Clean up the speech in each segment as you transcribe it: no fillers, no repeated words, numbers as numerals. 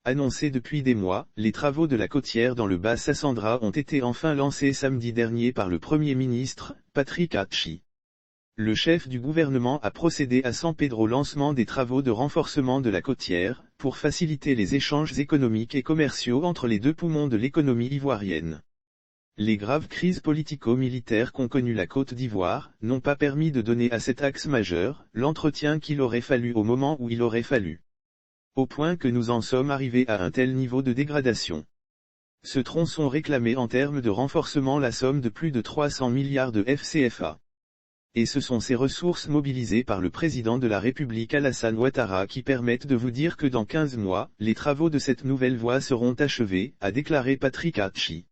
annoncés depuis des mois, les travaux de la côtière dans le bas Sassandra ont été enfin lancés samedi dernier par le Premier ministre, Patrick Hatchie. Le chef du gouvernement a procédé à San Pedro au lancement des travaux de renforcement de la côtière, pour faciliter les échanges économiques et commerciaux entre les deux poumons de l'économie ivoirienne. Les graves crises politico-militaires qu'ont connues la Côte d'Ivoire, n'ont pas permis de donner à cet axe majeur, l'entretien qu'il aurait fallu au moment où il aurait fallu. Au point que nous en sommes arrivés à un tel niveau de dégradation. Ce tronçon réclamait en termes de renforcement la somme de plus de 300 milliards de FCFA. Et ce sont ces ressources mobilisées par le président de la République Alassane Ouattara qui permettent de vous dire que dans 15 mois, les travaux de cette nouvelle voie seront achevés, a déclaré Patrick Hatchie.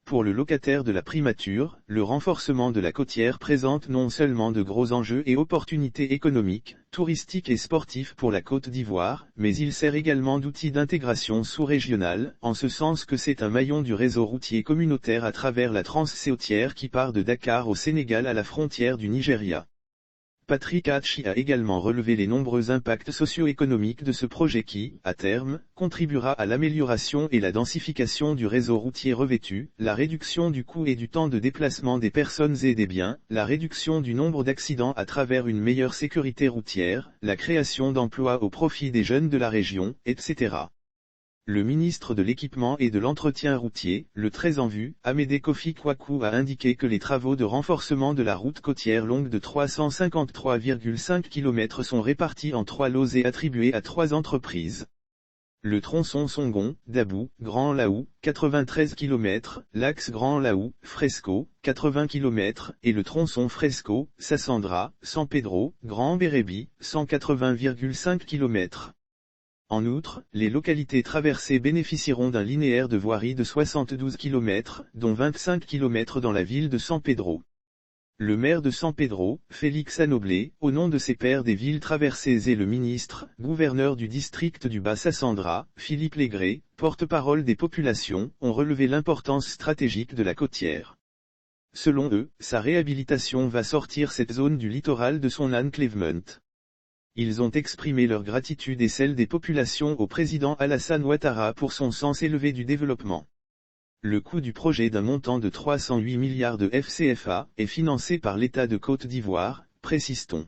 Pour le locataire de la primature, le renforcement de la côtière présente non seulement de gros enjeux et opportunités économiques, touristiques et sportifs pour la Côte d'Ivoire, mais il sert également d'outil d'intégration sous-régionale, en ce sens que c'est un maillon du réseau routier communautaire à travers la Trans-Côtière qui part de Dakar au Sénégal à la frontière du Nigeria. Patrick Hatchie a également relevé les nombreux impacts socio-économiques de ce projet qui, à terme, contribuera à l'amélioration et la densification du réseau routier revêtu, la réduction du coût et du temps de déplacement des personnes et des biens, la réduction du nombre d'accidents à travers une meilleure sécurité routière, la création d'emplois au profit des jeunes de la région, etc. Le ministre de l'Équipement et de l'Entretien routier, le très en vue, Amédée Kofi Kwaku a indiqué que les travaux de renforcement de la route côtière longue de 353,5 km sont répartis en 3 lots et attribués à 3 entreprises. Le tronçon Songon, Dabou, Grand Laou, 93 km, l'axe Grand Laou, Fresco, 80 km, et le tronçon Fresco, Sassandra, San Pedro, Grand Bérébi, 180,5 km. En outre, les localités traversées bénéficieront d'un linéaire de voirie de 72 km, dont 25 km dans la ville de San Pedro. Le maire de San Pedro, Félix Anoblé, au nom de ses pairs des villes traversées et le ministre, gouverneur du district du Bas-Sassandra, Philippe Légré, porte-parole des populations, ont relevé l'importance stratégique de la côtière. Selon eux, sa réhabilitation va sortir cette zone du littoral de son enclavement. Ils ont exprimé leur gratitude et celle des populations au président Alassane Ouattara pour son sens élevé du développement. Le coût du projet d'un montant de 308 milliards de FCFA est financé par l'État de Côte d'Ivoire, précise-t-on.